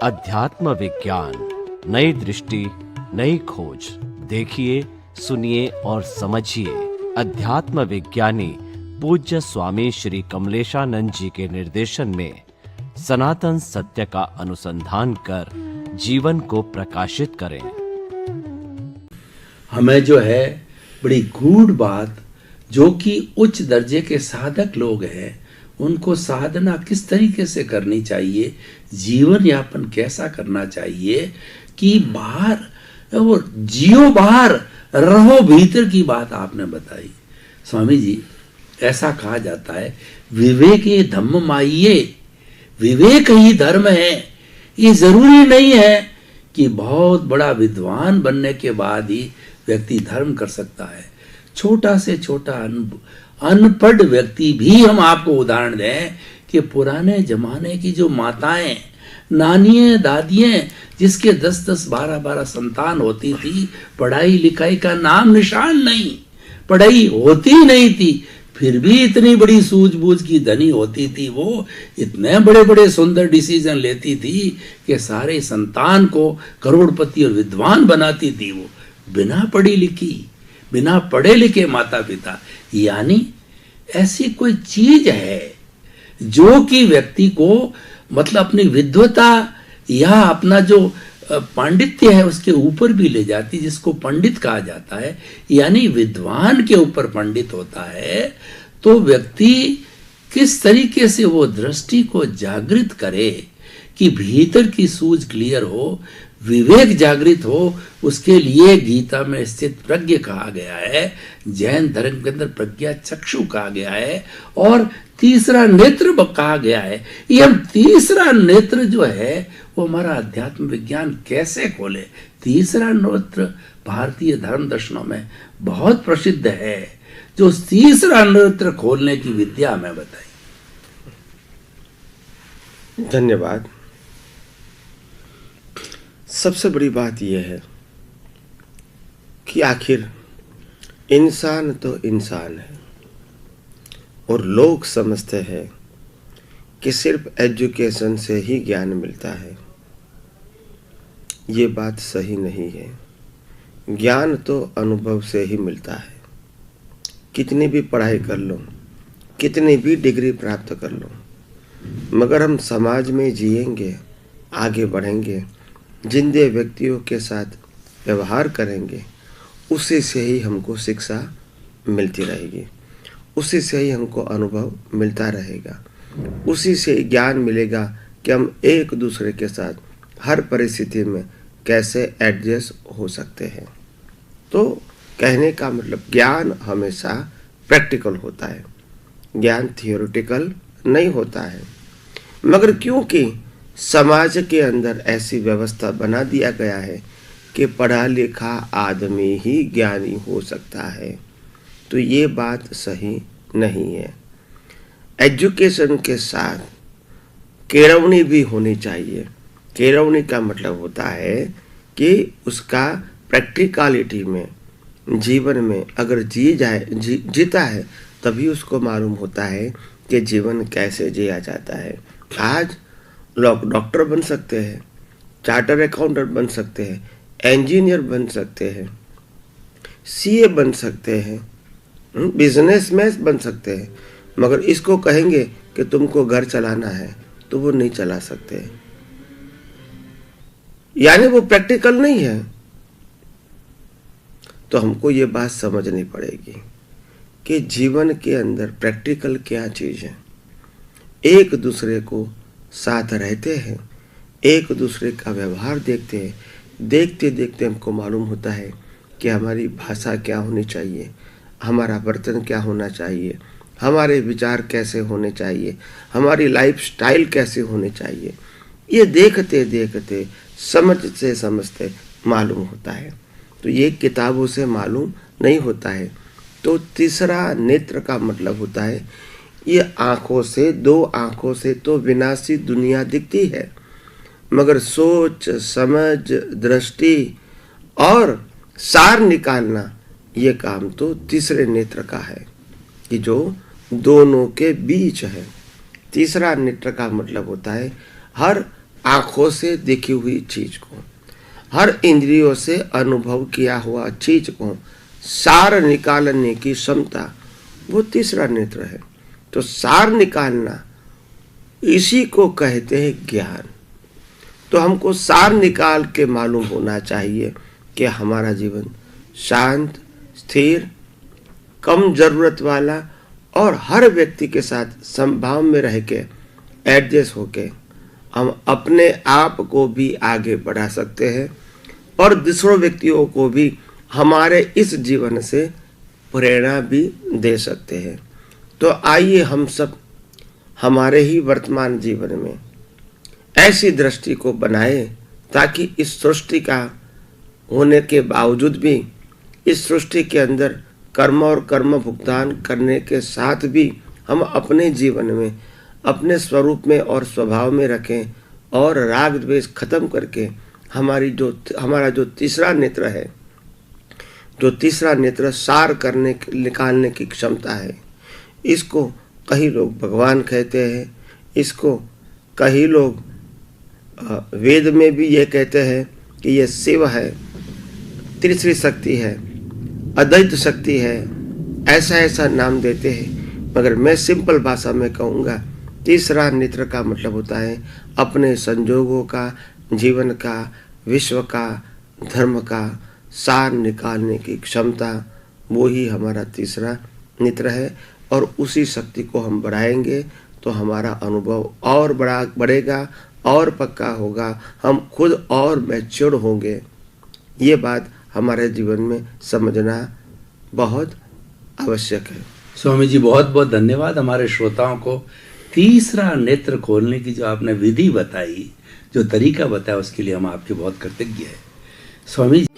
अध्यात्म विज्ञान, नई दृष्टि, नई खोज। देखिए, सुनिए और समझिए। अध्यात्म विज्ञानी पूज्य स्वामी श्री कमलेशानंद जी के निर्देशन में सनातन सत्य का अनुसंधान कर जीवन को प्रकाशित करें। हमें जो है बड़ी गूढ़ बात, जो कि उच्च दर्जे के साधक लोग हैं, उनको साधना किस तरीके से करनी चाहिए, जीवन यापन कैसा करना चाहिए, कि बाहर वो जियो बाहर रहो भीतर की बात आपने बताई। स्वामी जी, ऐसा कहा जाता है, विवेक ये धम्म माइये, विवेक ही धर्म है। ये जरूरी नहीं है कि बहुत बड़ा विद्वान बनने के बाद ही व्यक्ति धर्म कर सकता है। छोटा से छोटा अनपढ़ व्यक्ति भी, हम आपको उदाहरण दें कि पुराने जमाने की जो माताएं, नानियां, दादियां, जिसके 10-10, 12-12 संतान होती थी, पढ़ाई लिखाई का नाम निशान नहीं, पढ़ाई होती नहीं थी, फिर भी इतनी बड़ी सूझबूझ की धनी होती थी, वो इतने बड़े बड़े सुंदर डिसीजन लेती थी कि सारे संतान को करोड़पति और विद्वान बनाती थी। वो बिना पढ़ी लिखी, बिना पढ़े लिखे माता पिता। यानी ऐसी कोई चीज है जो कि व्यक्ति को मतलब अपनी विद्वता या अपना जो पांडित्य है उसके ऊपर भी ले जाती, जिसको पंडित कहा जाता है। यानी विद्वान के ऊपर पंडित होता है। तो व्यक्ति किस तरीके से वो दृष्टि को जागृत करे कि भीतर की सूझ क्लियर हो, विवेक जागृत हो, उसके लिए गीता में स्थित प्रज्ञ कहा गया है, जैन धर्म के अंदर प्रज्ञा चक्षु कहा गया है, और तीसरा नेत्र कहा गया है। ये हम तीसरा नेत्र जो है वो हमारा अध्यात्म विज्ञान कैसे खोले। तीसरा नेत्र भारतीय धर्म दर्शनों में बहुत प्रसिद्ध है। जो तीसरा नेत्र खोलने की विद्या हमें बताई। धन्यवाद। सबसे बड़ी बात यह है कि आखिर इंसान तो इंसान है, और लोग समझते हैं कि सिर्फ एजुकेशन से ही ज्ञान मिलता है। ये बात सही नहीं है। ज्ञान तो अनुभव से ही मिलता है। कितनी भी पढ़ाई कर लो, कितनी भी डिग्री प्राप्त कर लो, मगर हम समाज में जिएंगे, आगे बढ़ेंगे, जिंदे व्यक्तियों के साथ व्यवहार करेंगे, उसी से ही हमको शिक्षा मिलती रहेगी, उसी से ही हमको अनुभव मिलता रहेगा, उसी से ही ज्ञान मिलेगा कि हम एक दूसरे के साथ हर परिस्थिति में कैसे एडजस्ट हो सकते हैं। तो कहने का मतलब ज्ञान हमेशा प्रैक्टिकल होता है, ज्ञान थियोरिटिकल नहीं होता है। मगर क्योंकि समाज के अंदर ऐसी व्यवस्था बना दिया गया है कि पढ़ा लिखा आदमी ही ज्ञानी हो सकता है, तो ये बात सही नहीं है। एजुकेशन के साथ केळवणी भी होनी चाहिए। केळवणी का मतलब होता है कि उसका प्रैक्टिकलिटी में, जीवन में अगर जीता है, तभी उसको मालूम होता है कि जीवन कैसे जिया जाता है। आज लोग डॉक्टर बन सकते हैं, चार्टर अकाउंटेंट बन सकते हैं, इंजीनियर बन सकते हैं, सीए बन सकते हैं, बिजनेसमैन बन सकते हैं, मगर इसको कहेंगे कि तुमको घर चलाना है तो वो नहीं चला सकते। यानी वो प्रैक्टिकल नहीं है। तो हमको ये बात समझनी पड़ेगी कि जीवन के अंदर प्रैक्टिकल क्या चीज है। एक दूसरे को साथ रहते हैं, एक दूसरे का व्यवहार देखते हैं, देखते देखते हमको मालूम होता है कि हमारी भाषा क्या होनी चाहिए, हमारा बर्तन क्या होना चाहिए, हमारे विचार कैसे होने चाहिए, हमारी लाइफ स्टाइल कैसे होनी चाहिए। ये देखते देखते, समझते समझते मालूम होता है। तो ये किताबों से मालूम नहीं होता है। तो तीसरा नेत्र का मतलब होता है, ये आंखों से, दो आंखों से तो विनाशी दुनिया दिखती है, मगर सोच समझ, दृष्टि और सार निकालना, ये काम तो तीसरे नेत्र का है, कि जो दोनों के बीच है। तीसरा नेत्र का मतलब होता है हर आंखों से देखी हुई चीज को, हर इंद्रियों से अनुभव किया हुआ चीज को सार निकालने की क्षमता, वो तीसरा नेत्र है। तो सार निकालना, इसी को कहते हैं ज्ञान। तो हमको सार निकाल के मालूम होना चाहिए कि हमारा जीवन शांत, स्थिर, कम जरूरत वाला और हर व्यक्ति के साथ समभाव में रह के, एडजस्ट होके हम अपने आप को भी आगे बढ़ा सकते हैं और दूसरों व्यक्तियों को भी हमारे इस जीवन से प्रेरणा भी दे सकते हैं। तो आइए हम सब हमारे ही वर्तमान जीवन में ऐसी दृष्टि को बनाए ताकि इस सृष्टि का होने के बावजूद भी इस सृष्टि के अंदर कर्म और कर्म भुगतान करने के साथ भी हम अपने जीवन में अपने स्वरूप में और स्वभाव में रखें और राग द्वेष खत्म करके हमारा जो तीसरा नेत्र है, जो तीसरा नेत्र सार करने निकालने की क्षमता है, इसको कई लोग भगवान कहते हैं, इसको कई लोग वेद में भी ये कहते हैं कि ये शिव है, तीसरी शक्ति है, अद्वैत शक्ति है, ऐसा ऐसा नाम देते हैं। मगर मैं सिंपल भाषा में कहूँगा, तीसरा नेत्र का मतलब होता है अपने संजोगों का, जीवन का, विश्व का, धर्म का सार निकालने की क्षमता, वो ही हमारा तीसरा नेत्र है। और उसी शक्ति को हम बढ़ाएंगे तो हमारा अनुभव और बढ़ेगा और पक्का होगा, हम खुद और मैच्योर होंगे। ये बात हमारे जीवन में समझना बहुत आवश्यक है। स्वामी जी बहुत बहुत धन्यवाद। हमारे श्रोताओं को तीसरा नेत्र खोलने की जो आपने विधि बताई, जो तरीका बताया, उसके लिए हम आपके बहुत कृतज्ञ हैं स्वामी जी।